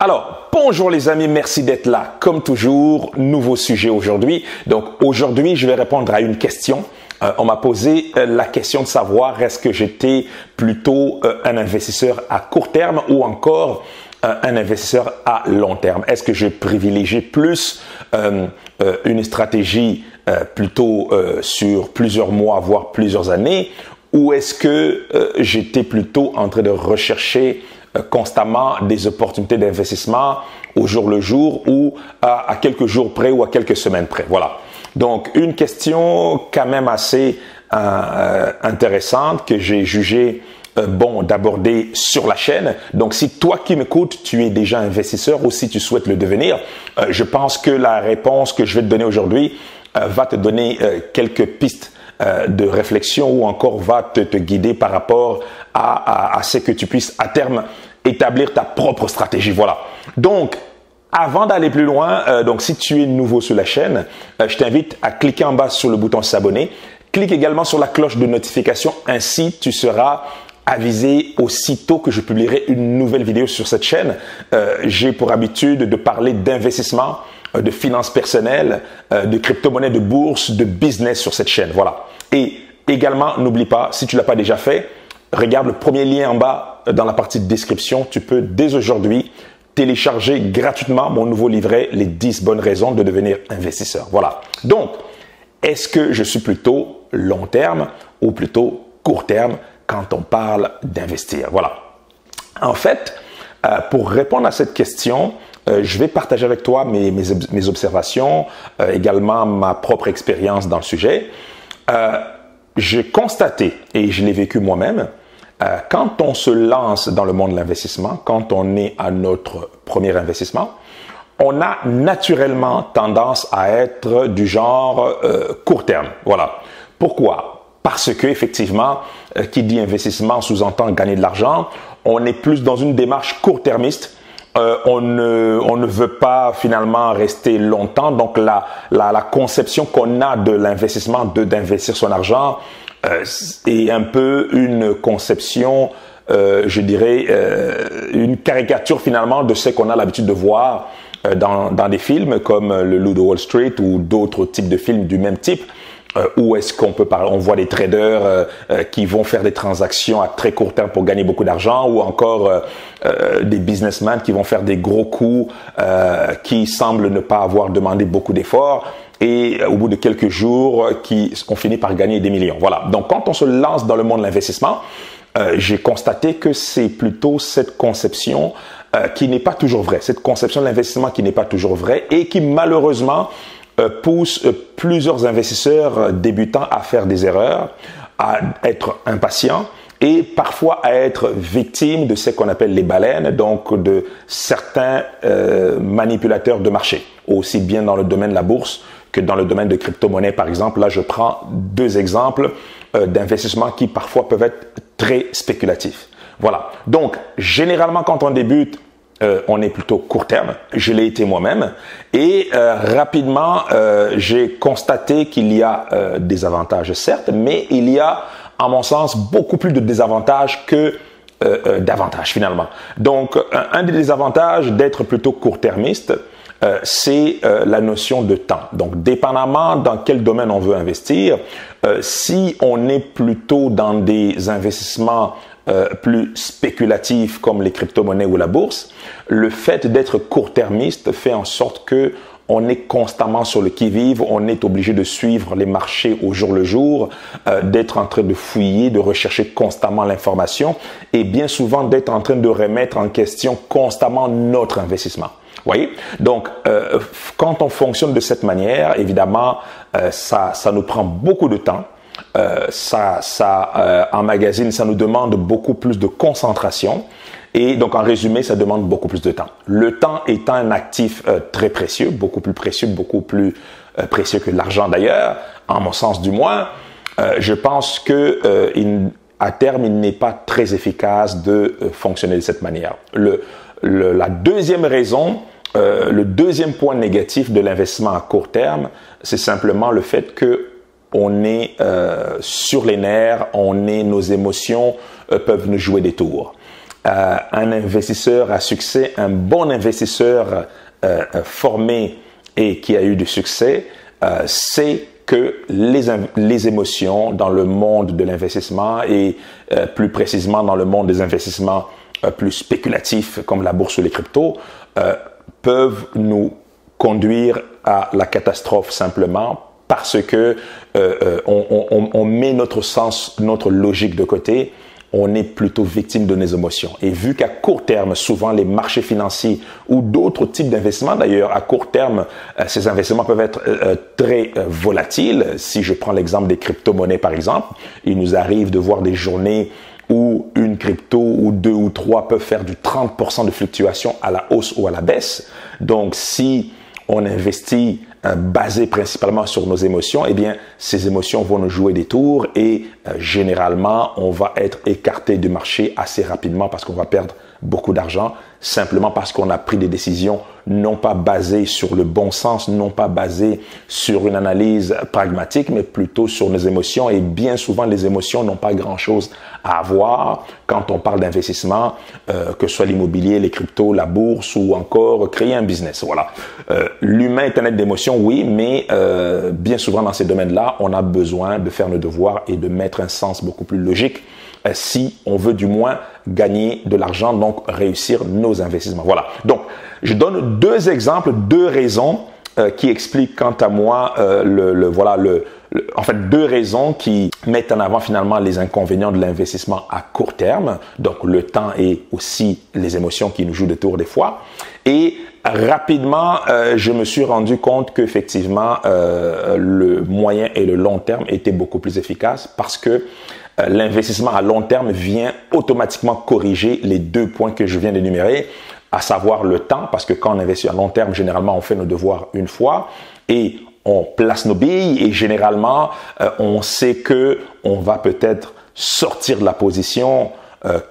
Alors, bonjour les amis, merci d'être là. Comme toujours, nouveau sujet aujourd'hui. Donc aujourd'hui, je vais répondre à une question. On m'a posé la question de savoir est-ce que j'étais plutôt un investisseur à court terme ou encore un investisseur à long terme. Est-ce que je privilégie plus une stratégie plutôt sur plusieurs mois, voire plusieurs années, ou est-ce que j'étais plutôt en train de rechercher constamment des opportunités d'investissement au jour le jour ou à quelques jours près ou à quelques semaines près. Voilà. Donc, une question quand même assez intéressante que j'ai jugé bon d'aborder sur la chaîne. Donc, si toi qui m'écoutes, tu es déjà investisseur ou si tu souhaites le devenir, je pense que la réponse que je vais te donner aujourd'hui va te donner quelques pistes de réflexion ou encore va te guider par rapport à ce que tu puisses à terme établir ta propre stratégie. Voilà. Donc, avant d'aller plus loin, donc si tu es nouveau sur la chaîne, je t'invite à cliquer en bas sur le bouton s'abonner. Clique également sur la cloche de notification. Ainsi, tu seras avisé aussitôt que je publierai une nouvelle vidéo sur cette chaîne. J'ai pour habitude de parler d'investissement, de finances personnelles, de crypto-monnaie, de bourse, de business sur cette chaîne. Voilà. Et également, n'oublie pas, si tu ne l'as pas déjà fait, regarde le premier lien en bas dans la partie de description. Tu peux dès aujourd'hui télécharger gratuitement mon nouveau livret, les 10 bonnes raisons de devenir investisseur. Voilà. Donc, est-ce que je suis plutôt long terme ou plutôt court terme quand on parle d'investir? Voilà. En fait, pour répondre à cette question, je vais partager avec toi mes observations, également ma propre expérience dans le sujet. J'ai constaté, et je l'ai vécu moi-même, quand on se lance dans le monde de l'investissement, quand on est à notre premier investissement, on a naturellement tendance à être du genre court terme. Voilà. Pourquoi? Parce que effectivement, qui dit investissement sous-entend gagner de l'argent. On est plus dans une démarche court-termiste. On ne veut pas finalement rester longtemps. Donc la conception qu'on a de l'investissement, d'investir son argent, est un peu une conception, je dirais, une caricature finalement de ce qu'on a l'habitude de voir dans des films comme Le Loup de Wall Street ou d'autres types de films du même type. Où est-ce qu'on peut parler? On voit des traders qui vont faire des transactions à très court terme pour gagner beaucoup d'argent, ou encore des businessmen qui vont faire des gros coups qui semblent ne pas avoir demandé beaucoup d'efforts et au bout de quelques jours on finit par gagner des millions. Voilà. Donc quand on se lance dans le monde de l'investissement, j'ai constaté que c'est plutôt cette conception qui n'est pas toujours vraie, cette conception de l'investissement qui n'est pas toujours vraie et qui malheureusement pousse plusieurs investisseurs débutants à faire des erreurs, à être impatients et parfois à être victimes de ce qu'on appelle les baleines, donc de certains manipulateurs de marché, aussi bien dans le domaine de la bourse que dans le domaine de crypto-monnaie par exemple. Là, je prends deux exemples d'investissements qui parfois peuvent être très spéculatifs. Voilà. Donc, généralement, quand on débute, on est plutôt court terme. Je l'ai été moi-même et rapidement, j'ai constaté qu'il y a des avantages certes, mais il y a, à mon sens, beaucoup plus de désavantages que d'avantages finalement. Donc, un des désavantages d'être plutôt court-termiste, c'est la notion de temps. Donc, dépendamment dans quel domaine on veut investir, si on est plutôt dans des investissements plus spéculatifs comme les crypto-monnaies ou la bourse, le fait d'être court-termiste fait en sorte que on est constamment sur le qui-vive, on est obligé de suivre les marchés au jour le jour, d'être en train de fouiller, de rechercher constamment l'information et bien souvent d'être en train de remettre en question constamment notre investissement. Voyez? Donc, quand on fonctionne de cette manière, évidemment, ça nous prend beaucoup de temps. En magazine, ça nous demande beaucoup plus de concentration et donc en résumé, ça demande beaucoup plus de temps. Le temps étant un actif très précieux, beaucoup plus précieux que l'argent d'ailleurs, en mon sens du moins, je pense que à terme, il n'est pas très efficace de fonctionner de cette manière. La deuxième raison, le deuxième point négatif de l'investissement à court terme, c'est simplement le fait que on est sur les nerfs, nos émotions peuvent nous jouer des tours. un investisseur à succès, un bon investisseur formé et qui a eu du succès, c'est que les émotions dans le monde de l'investissement et plus précisément dans le monde des investissements plus spéculatifs comme la bourse ou les cryptos peuvent nous conduire à la catastrophe simplement parce que on met notre sens, notre logique de côté. On est plutôt victime de nos émotions. Et vu qu'à court terme, souvent les marchés financiers ou d'autres types d'investissements, d'ailleurs, à court terme, ces investissements peuvent être très volatiles. Si je prends l'exemple des crypto-monnaies, par exemple, il nous arrive de voir des journées où une crypto ou deux ou trois peuvent faire du 30% de fluctuation à la hausse ou à la baisse. Donc, si on investit basé principalement sur nos émotions, eh bien, ces émotions vont nous jouer des tours et généralement, on va être écarté du marché assez rapidement parce qu'on va perdre beaucoup d'argent simplement parce qu'on a pris des décisions non pas basées sur le bon sens, non pas basées sur une analyse pragmatique, mais plutôt sur nos émotions. Et bien souvent, les émotions n'ont pas grand-chose à voir quand on parle d'investissement, que ce soit l'immobilier, les cryptos, la bourse ou encore créer un business. Voilà. L'humain est un être d'émotions, oui, mais bien souvent dans ces domaines-là, on a besoin de faire nos devoirs et de mettre un sens beaucoup plus logique si on veut du moins gagner de l'argent, donc réussir nos investissements. Voilà. Donc, je donne deux exemples, deux raisons qui expliquent quant à moi en fait, deux raisons qui mettent en avant finalement les inconvénients de l'investissement à court terme. Donc, le temps et aussi les émotions qui nous jouent de tour des fois. Et rapidement, je me suis rendu compte qu'effectivement, le moyen et le long terme étaient beaucoup plus efficaces parce que l'investissement à long terme vient automatiquement corriger les deux points que je viens d'énumérer, à savoir le temps, parce que quand on investit à long terme, généralement, on fait nos devoirs une fois et on place nos billes et généralement, on sait que on va peut-être sortir de la position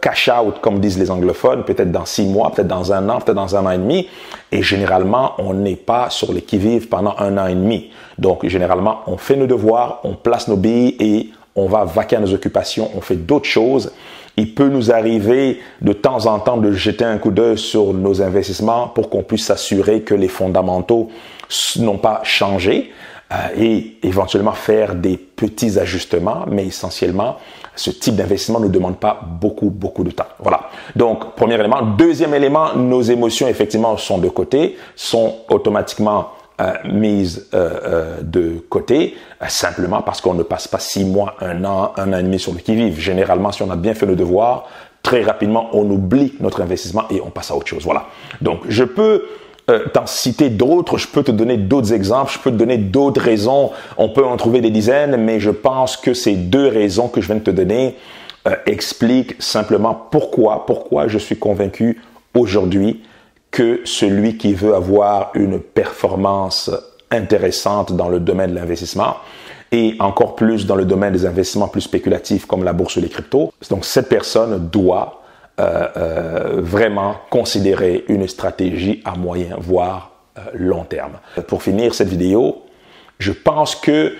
cash out, comme disent les anglophones, peut-être dans 6 mois, peut-être dans 1 an, peut-être dans 1 an et demi. Et généralement, on n'est pas sur les qui-vive pendant 1 an et demi. Donc, généralement, on fait nos devoirs, on place nos billes et on va vaquer à nos occupations, on fait d'autres choses. Il peut nous arriver de temps en temps de jeter un coup d'œil sur nos investissements pour qu'on puisse s'assurer que les fondamentaux n'ont pas changé et éventuellement faire des petits ajustements, mais essentiellement, ce type d'investissement ne demande pas beaucoup de temps. Voilà. Donc, premier élément. Deuxième élément, nos émotions, effectivement, sont de côté, sont automatiquement mise de côté, simplement parce qu'on ne passe pas 6 mois, 1 an et demi sur le qui-vive. Généralement, si on a bien fait le devoir, très rapidement, on oublie notre investissement et on passe à autre chose. Voilà. Donc, je peux t'en citer d'autres, je peux te donner d'autres exemples, je peux te donner d'autres raisons. On peut en trouver des dizaines, mais je pense que ces deux raisons que je viens de te donner expliquent simplement pourquoi je suis convaincu aujourd'hui que celui qui veut avoir une performance intéressante dans le domaine de l'investissement et encore plus dans le domaine des investissements plus spéculatifs comme la bourse ou les cryptos, donc cette personne doit vraiment considérer une stratégie à moyen, voire long terme. Pour finir cette vidéo, je pense que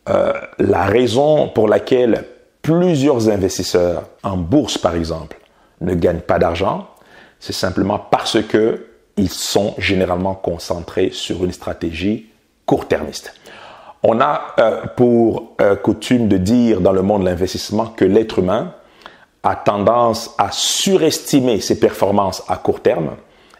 la raison pour laquelle plusieurs investisseurs en bourse, par exemple, ne gagnent pas d'argent, c'est simplement parce que ils sont généralement concentrés sur une stratégie court-termiste. On a pour coutume de dire dans le monde de l'investissement que l'être humain a tendance à surestimer ses performances à court terme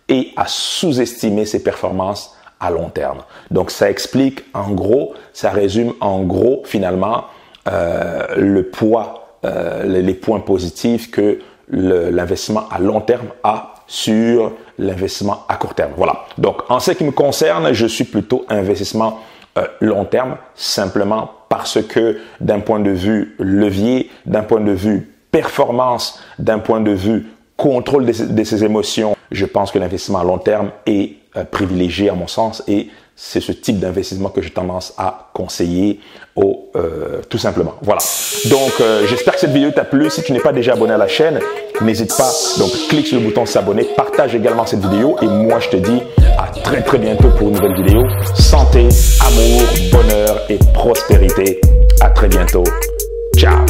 et à sous-estimer ses performances à long terme. Donc, ça explique en gros, ça résume en gros finalement le poids, les points positifs que l'investissement à long terme a sur l'investissement à court terme. Voilà. Donc, en ce qui me concerne, je suis plutôt investissement long terme, simplement parce que d'un point de vue levier, d'un point de vue performance, d'un point de vue contrôle de ses émotions, je pense que l'investissement à long terme est privilégié à mon sens et c'est ce type d'investissement que j'ai tendance à conseiller tout simplement. Voilà. Donc, j'espère que cette vidéo t'a plu. Si tu n'es pas déjà abonné à la chaîne, n'hésite pas. Donc, clique sur le bouton s'abonner, partage également cette vidéo et moi, je te dis à très bientôt pour une nouvelle vidéo. Santé, amour, bonheur et prospérité. À très bientôt. Ciao.